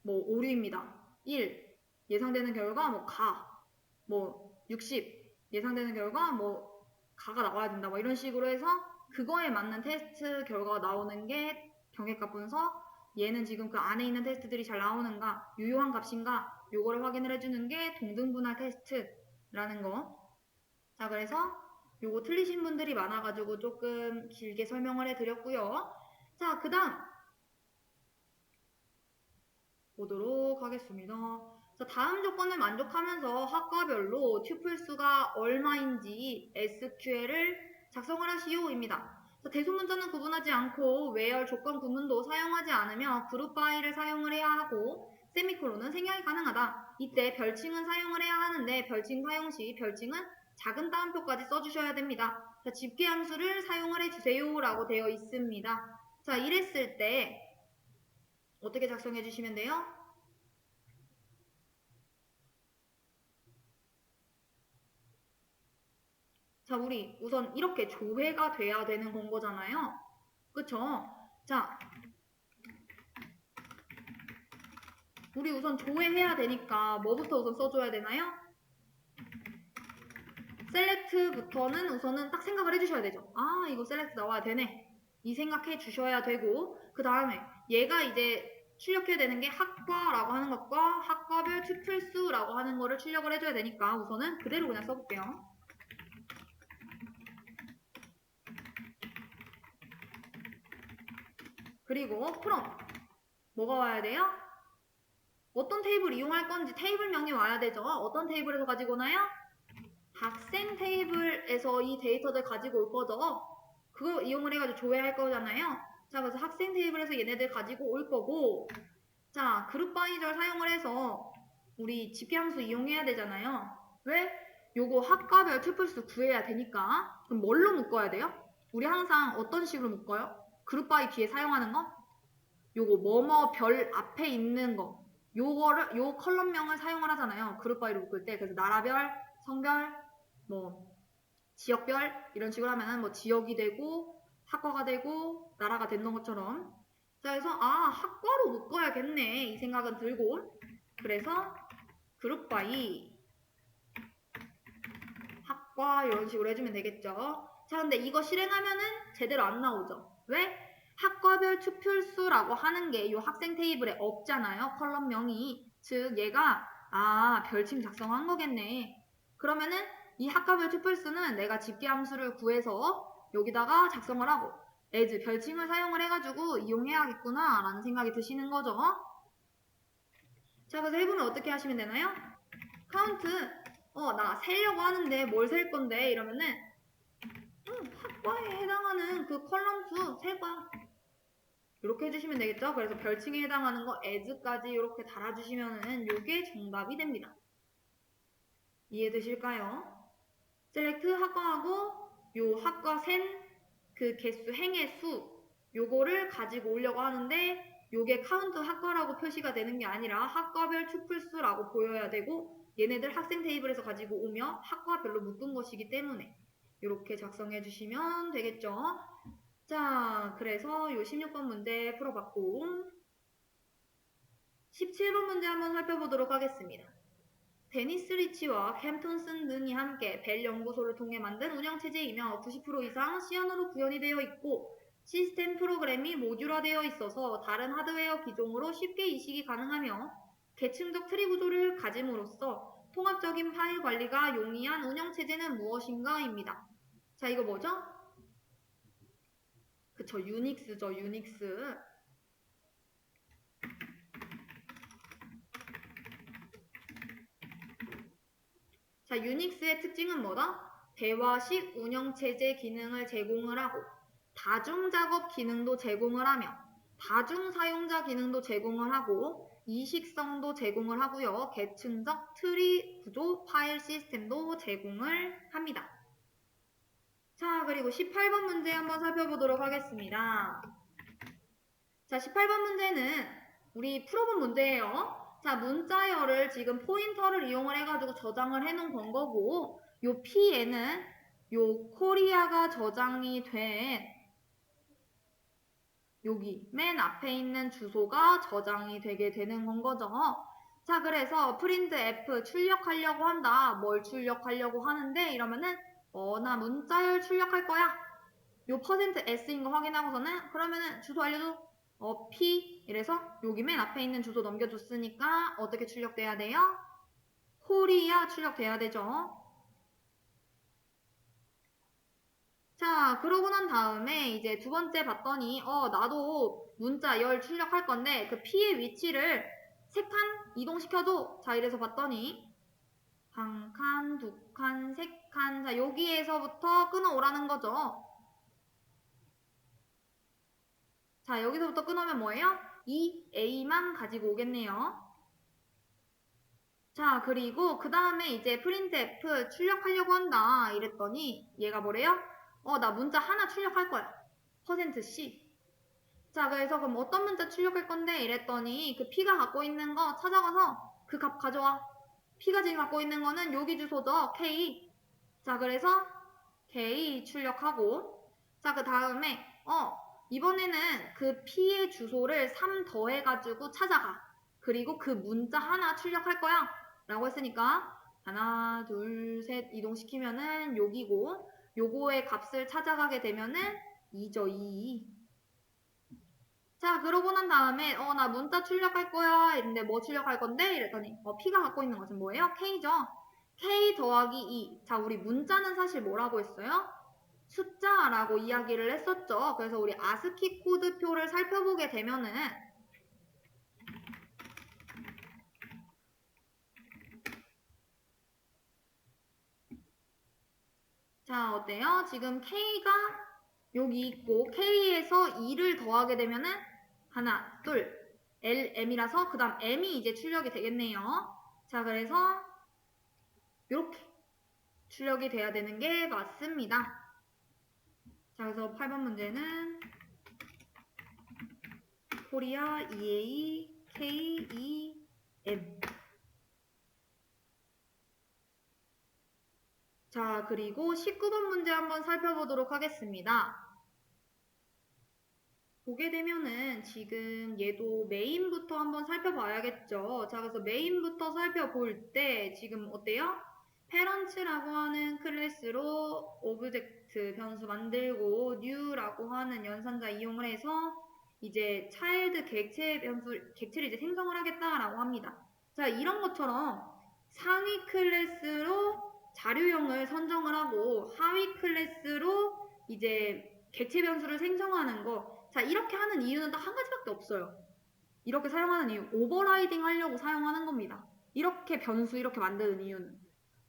뭐 오류입니다. 1, 예상되는 결과 뭐 가, 뭐 60, 예상되는 결과 뭐 가가 나와야 된다. 뭐 이런 식으로 해서 그거에 맞는 테스트 결과가 나오는 게 경계값 분석. 얘는 지금 그 안에 있는 테스트들이 잘 나오는가, 유효한 값인가, 요거를 확인을 해주는 게 동등분할 테스트라는 거. 자, 그래서 요거 틀리신 분들이 많아가지고 조금 길게 설명을 해드렸고요. 자, 그 다음 보도록 하겠습니다. 자, 다음 조건을 만족하면서 학과별로 튜플 수가 얼마인지 SQL을 작성을 하시오입니다. 대소문자는 구분하지 않고 외열 조건 구문도 사용하지 않으며 그룹 바이를 사용을 해야 하고 세미콜론은 생략이 가능하다. 이때 별칭은 사용을 해야 하는데 별칭 사용 시 별칭은 작은 따옴표까지 써주셔야 됩니다. 자, 집계 함수를 사용을 해주세요 라고 되어 있습니다. 자, 이랬을 때 어떻게 작성해 주시면 돼요? 자, 우리 우선 이렇게 조회가 돼야 되는 건 거잖아요. 그쵸? 자, 우리 우선 조회해야 되니까 뭐부터 우선 써줘야 되나요? 셀렉트부터는 우선은 딱 생각을 해주셔야 되죠. 아, 이거 셀렉트 나와야 되네. 이 생각해 주셔야 되고, 그 다음에 얘가 이제 출력해야 되는 게 학과라고 하는 것과 학과별 튜플수라고 하는 거를 출력을 해줘야 되니까 우선은 그대로 그냥 써볼게요. 그리고 프롬 뭐가 와야 돼요? 어떤 테이블 이용할 건지 테이블명이 와야 되죠. 어떤 테이블에서 가지고 오나요? 학생 테이블에서 이 데이터들 가지고 올 거죠. 그거 이용을 해가지고 조회할 거잖아요. 자, 그래서 학생 테이블에서 얘네들 가지고 올 거고, 자, 그룹 바이저를 사용을 해서 우리 집계함수 이용해야 되잖아요. 왜? 요거 학과별 튜플수 구해야 되니까. 그럼 뭘로 묶어야 돼요? 우리 항상 어떤 식으로 묶어요? 그룹 바이 뒤에 사용하는 거? 요거 뭐뭐 별 앞에 있는 거. 요 컬럼명을 사용을 하잖아요. 그룹 바이로 묶을 때. 그래서 나라별, 성별, 뭐 지역별 이런 식으로 하면은 뭐 지역이 되고 학과가 되고 나라가 되는 것처럼. 자, 그래서 아, 학과로 묶어야겠네 이 생각은 들고, 그래서 그룹 바이 학과 이런 식으로 해주면 되겠죠. 자, 근데 이거 실행하면은 제대로 안 나오죠. 왜? 학과별 투표수라고 하는 게 이 학생 테이블에 없잖아요. 컬럼명이. 즉 얘가 아, 별칭 작성한 거겠네. 그러면은 이 학과별 투표수는 내가 집계함수를 구해서 여기다가 작성을 하고 as 별칭을 사용을 해가지고 이용해야겠구나 라는 생각이 드시는 거죠. 자, 그래서 해보면 어떻게 하시면 되나요? 카운트 나 세려고 하는데 뭘 셀 건데? 이러면은 학과에 해당하는 그 컬럼 수 셀 거야. 이렇게 해주시면 되겠죠? 그래서 별칭에 해당하는 거 as까지 이렇게 달아주시면은 요게 정답이 됩니다. 이해되실까요? 셀렉트 학과하고 요 학과 센 그 개수 행의 수 요거를 가지고 오려고 하는데 요게 카운트 학과라고 표시가 되는 게 아니라 학과별 투플수라고 보여야 되고 얘네들 학생 테이블에서 가지고 오며 학과별로 묶은 것이기 때문에 이렇게 작성해 주시면 되겠죠. 자, 그래서 요 16번 문제 풀어봤고 17번 문제 한번 살펴보도록 하겠습니다. 데니스 리치와 캠 톤슨 등이 함께 벨 연구소를 통해 만든 운영체제이며 90% 이상 시안으로 구현이 되어 있고 시스템 프로그램이 모듈화되어 있어서 다른 하드웨어 기종으로 쉽게 이식이 가능하며 계층적 트리 구조를 가짐으로써 통합적인 파일 관리가 용이한 운영체제는 무엇인가? 입니다. 자, 이거 뭐죠? 그쵸, 유닉스죠, 유닉스. 자, 유닉스의 특징은 뭐다? 대화식 운영체제 기능을 제공을 하고 다중작업 기능도 제공을 하며 다중사용자 기능도 제공을 하고 이식성도 제공을 하고요. 계층적 트리 구조 파일 시스템도 제공을 합니다. 자, 그리고 18번 문제 한번 살펴보도록 하겠습니다. 자, 18번 문제는 우리 풀어본 문제예요. 자, 문자열을 지금 포인터를 이용을 해가지고 저장을 해놓은 건 거고 요 P에는 요 코리아가 저장이 된 여기 맨 앞에 있는 주소가 저장이 되게 되는 건 거죠. 자, 그래서 프린트 F 출력하려고 한다. 뭘 출력하려고 하는데 이러면은 나 문자열 출력할 거야. 요 %S인 거 확인하고서는 그러면은 주소 알려줘. P 이래서 여기 맨 앞에 있는 주소 넘겨줬으니까 어떻게 출력돼야 돼요? 코리아 출력돼야 되죠. 자, 그러고 난 다음에 이제 두 번째 봤더니 나도 문자 열 출력할 건데 그 P의 위치를 3칸 이동시켜줘. 자, 이래서 봤더니 한 칸, 2칸, 3칸. 자, 여기에서부터 끊어오라는 거죠. 자, 여기서부터 끊으면 뭐예요? 이 A만 가지고 오겠네요. 자, 그리고 그 다음에 이제 printf 출력하려고 한다 이랬더니 얘가 뭐래요? 나 문자 하나 출력할 거야. %C. 자, 그래서 그럼 어떤 문자 출력할 건데 이랬더니 그 P가 갖고 있는 거 찾아가서 그 값 가져와. P가 지금 갖고 있는 거는 여기 주소죠. K. 자, 그래서 K 출력하고 자, 그 다음에 이번에는 그 P의 주소를 3 더해가지고 찾아가. 그리고 그 문자 하나 출력할 거야. 라고 했으니까 하나, 둘, 셋 이동시키면은 여기고 요거의 값을 찾아가게 되면은 2죠, 2. 자, 그러고 난 다음에 나 문자 출력할 거야. 이랬는데 뭐 출력할 건데? 이랬더니 P가 갖고 있는 것은 뭐예요? K죠. K 더하기 2. 자, 우리 문자는 사실 뭐라고 했어요? 숫자라고 이야기를 했었죠. 그래서 우리 아스키 코드표를 살펴보게 되면은 자, 어때요? 지금 K가 여기 있고 K에서 2를 더하게 되면은 하나, 둘, LM이라서 그 다음 M이 이제 출력이 되겠네요. 자, 그래서 이렇게 출력이 돼야 되는 게 맞습니다. 자, 그래서 8번 문제는 코리아 EA KEM. 자, 그리고 19번 문제 한번 살펴보도록 하겠습니다. 보게 되면은 지금 얘도 메인부터 한번 살펴봐야겠죠. 자, 그래서 메인부터 살펴볼 때 지금 어때요? 페런츠라고 하는 클래스로 오브젝트 변수 만들고 new라고 하는 연산자 이용을 해서 이제 차일드 객체를 이제 생성을 하겠다라고 합니다. 자, 이런 것처럼 상위 클래스로 자료형을 선정을 하고 하위 클래스로 이제 객체 변수를 생성하는 거. 자, 이렇게 하는 이유는 딱 한 가지밖에 없어요. 이렇게 사용하는 이유. 오버라이딩 하려고 사용하는 겁니다. 이렇게 변수 이렇게 만드는 이유는.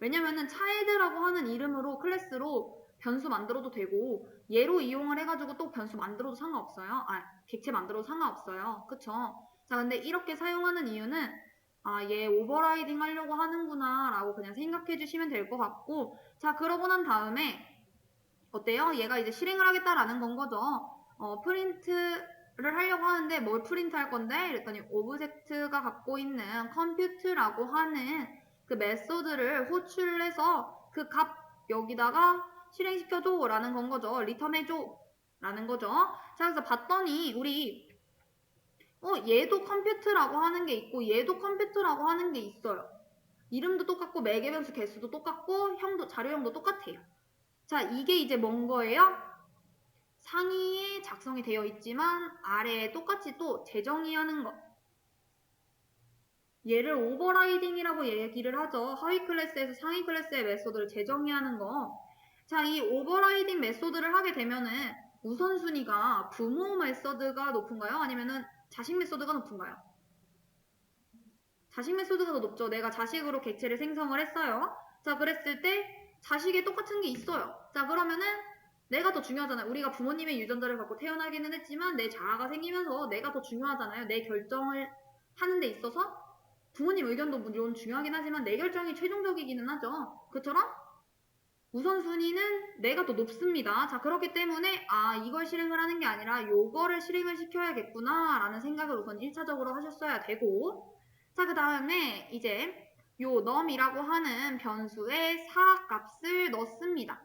왜냐면은 child라고 하는 이름으로 클래스로 변수 만들어도 되고 얘로 이용을 해가지고 또 변수 만들어도 상관없어요. 객체 만들어도 상관없어요. 그쵸? 자, 근데 이렇게 사용하는 이유는 얘 오버라이딩 하려고 하는구나 라고 그냥 생각해 주시면 될 것 같고, 자, 그러고 난 다음에 어때요? 얘가 이제 실행을 하겠다라는 건 거죠. 프린트를 하려고 하는데 뭘 프린트 할 건데? 이랬더니 오브젝트가 갖고 있는 컴퓨트라고 하는 그 메소드를 호출해서 그 값 여기다가 실행시켜줘 라는 건 거죠. 리턴해줘 라는 거죠. 자, 그래서 봤더니 우리 얘도 컴퓨트라고 하는 게 있고 얘도 컴퓨트라고 하는 게 있어요. 이름도 똑같고 매개 변수 개수도 똑같고 자료형도 똑같아요. 자, 이게 이제 뭔 거예요? 상위에 작성이 되어 있지만 아래에 똑같이 또 재정의하는 거. 얘를 오버라이딩이라고 얘기를 하죠. 하위 클래스에서 상위 클래스의 메소드를 재정의하는 거. 자, 이 오버라이딩 메소드를 하게 되면은 우선순위가 부모 메소드가 높은가요? 아니면은 자식 메소드가 높은가요? 자식 메소드가 더 높죠. 내가 자식으로 객체를 생성을 했어요. 자, 그랬을 때 자식에 똑같은 게 있어요. 자, 그러면은 내가 더 중요하잖아요. 우리가 부모님의 유전자를 갖고 태어나기는 했지만 내 자아가 생기면서 내가 더 중요하잖아요. 내 결정을 하는 데 있어서 부모님 의견도 물론 중요하긴 하지만 내 결정이 최종적이기는 하죠. 그처럼 우선순위는 내가 더 높습니다. 자, 그렇기 때문에 이걸 실행을 하는 게 아니라 요거를 실행을 시켜야겠구나 라는 생각을 우선 1차적으로 하셨어야 되고, 자, 그 다음에 이제 요 num이라고 하는 변수에 4 값을 넣습니다.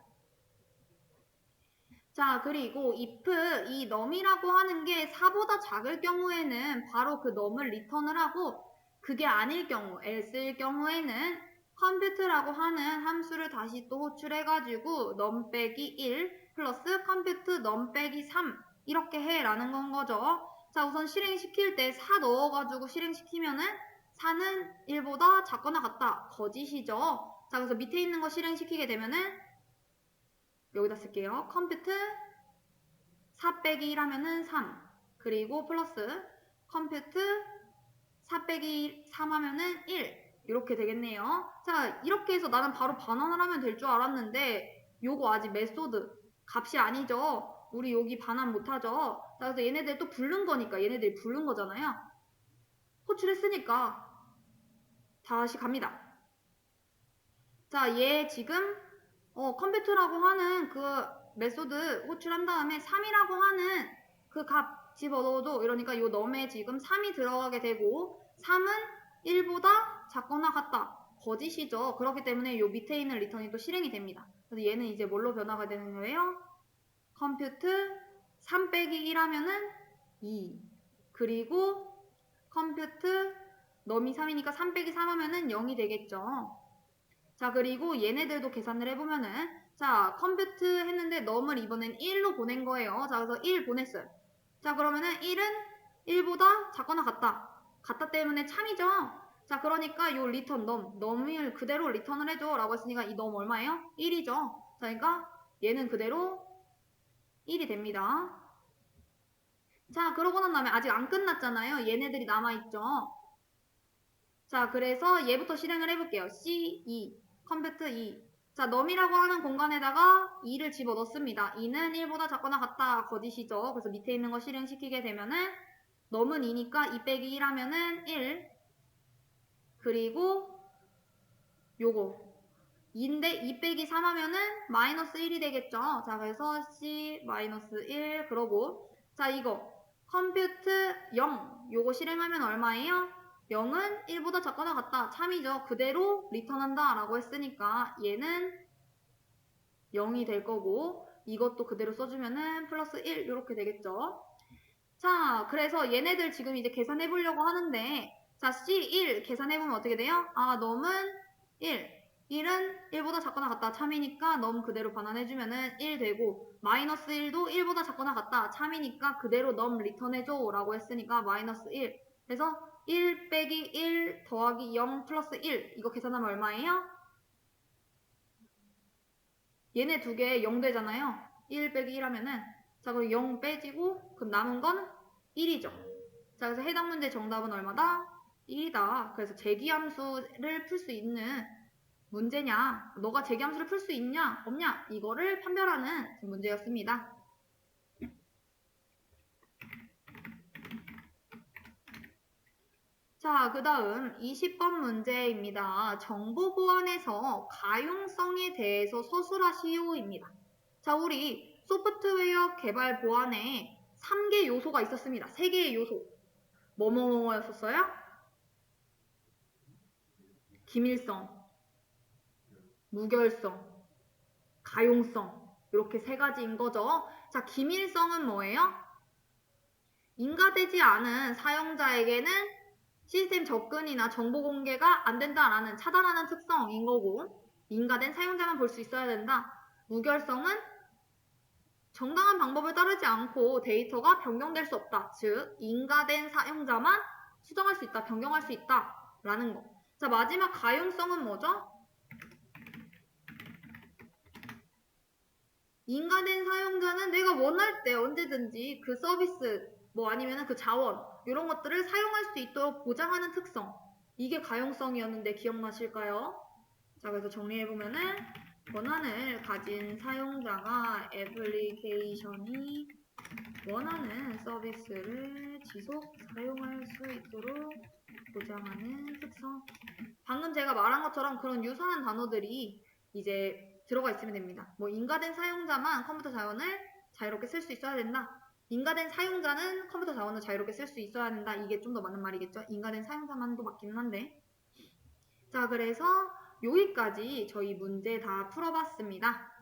자, 그리고 if 이 num이라고 하는 게 4보다 작을 경우에는 바로 그 num을 리턴을 하고, 그게 아닐 경우, else일 경우에는 compute라고 하는 함수를 다시 또 호출해가지고 num 빼기 1 플러스 compute num 빼기 3 이렇게 해라는 건 거죠. 자, 우선 실행시킬 때 4 넣어가지고 실행시키면은 4는 1보다 작거나 같다. 거짓이죠. 자, 그래서 밑에 있는 거 실행시키게 되면은 여기다 쓸게요. 컴퓨트 4 빼기 1 하면은 3. 그리고 플러스 컴퓨트 4 빼기 3 하면은 1. 이렇게 되겠네요. 자, 이렇게 해서 나는 바로 반환을 하면 될 줄 알았는데 요거 아직 메소드 값이 아니죠. 우리 여기 반환 못하죠. 자, 그래서 얘네들 또 부른 거니까 얘네들이 부른 거잖아요. 호출했으니까 다시 갑니다. 자, 얘 지금 컴퓨터라고 하는 그 메소드 호출한 다음에 3이라고 하는 그 값 집어넣어줘. 이러니까 요 넘에 지금 3이 들어가게 되고 3은 1보다 작거나 같다. 거짓이죠. 그렇기 때문에 요 밑에 있는 리턴이 또 실행이 됩니다. 그래서 얘는 이제 뭘로 변화가 되는 거예요? 컴퓨트 3 빼기 1 하면은 2. 그리고 컴퓨트 넘이 3이니까 3 빼기 3 하면은 0이 되겠죠. 자, 그리고 얘네들도 계산을 해보면은, 자, 컴퓨트 했는데 넘을 이번엔 1로 보낸 거예요. 자, 그래서 1 보냈어요. 자, 그러면은 1은 1보다 작거나 같다. 같다 때문에 참이죠. 자, 그러니까 요 리턴 넘을 그대로 리턴을 해줘 라고 했으니까 이 넘 얼마예요? 1이죠. 자, 그러니까 얘는 그대로 1이 됩니다. 자, 그러고 난 다음에 아직 안 끝났잖아요. 얘네들이 남아있죠. 자, 그래서 얘부터 실행을 해볼게요. C2, 컴퓨트 2. 자, num이라고 하는 공간에다가 2를 집어넣습니다. 2는 1보다 작거나 같다. 거짓이죠. 그래서 밑에 있는 거 실행시키게 되면은 num은 2니까 2 빼기 1 하면은 1. 그리고 요거 2인데 2 빼기 3 하면은 마이너스 1이 되겠죠. 자, 그래서 C 마이너스 1 그러고 자, 이거 컴퓨트 0 요거 실행하면 얼마예요? 0은 1보다 작거나 같다. 참이죠. 그대로 리턴한다 라고 했으니까 얘는 0이 될 거고 이것도 그대로 써주면은 플러스 1 이렇게 되겠죠. 자, 그래서 얘네들 지금 이제 계산해 보려고 하는데 자, C1 계산해보면 어떻게 돼요? 넘은 1. 1은 1보다 작거나 같다. 참이니까 넘 그대로 반환해주면은 1 되고 마이너스 1도 1보다 작거나 같다. 참이니까 그대로 넘 리턴해줘 라고 했으니까 마이너스 1. 그래서 1 빼기 1 더하기 0 플러스 1 이거 계산하면 얼마예요? 얘네 두 개 0 되잖아요. 1 빼기 1 하면은 자, 그럼 0 빼지고 그럼 남은 건 1이죠. 자, 그래서 해당 문제 정답은 얼마다? 1이다. 그래서 재기함수를 풀 수 있는 문제냐, 너가 재계함수를 풀 수 있냐, 없냐, 이거를 판별하는 문제였습니다. 자, 그 다음 20번 문제입니다. 정보 보안에서 가용성에 대해서 서술하시오입니다. 자, 우리 소프트웨어 개발 보안에 3개 요소가 있었습니다. 3개의 요소. 뭐뭐뭐였었어요? 기밀성, 무결성, 가용성. 이렇게 3가지인 거죠. 자, 기밀성은 뭐예요? 인가되지 않은 사용자에게는 시스템 접근이나 정보 공개가 안 된다라는 차단하는 특성인 거고, 인가된 사용자만 볼 수 있어야 된다. 무결성은 정당한 방법을 따르지 않고 데이터가 변경될 수 없다. 즉, 인가된 사용자만 수정할 수 있다, 변경할 수 있다 라는 거. 자, 마지막 가용성은 뭐죠? 인가된 사용자는 내가 원할 때 언제든지 그 서비스 뭐 아니면 그 자원 이런 것들을 사용할 수 있도록 보장하는 특성. 이게 가용성이었는데 기억나실까요? 자, 그래서 정리해보면은 권한을 가진 사용자가 애플리케이션이 원하는 서비스를 지속 사용할 수 있도록 보장하는 특성. 방금 제가 말한 것처럼 그런 유사한 단어들이 이제 들어가 있으면 됩니다. 뭐 인가된 사용자만 컴퓨터 자원을 자유롭게 쓸 수 있어야 된다. 인가된 사용자는 컴퓨터 자원을 자유롭게 쓸 수 있어야 된다. 이게 좀 더 맞는 말이겠죠. 인가된 사용자만도 맞기는 한데. 자, 그래서 여기까지 저희 문제 다 풀어봤습니다.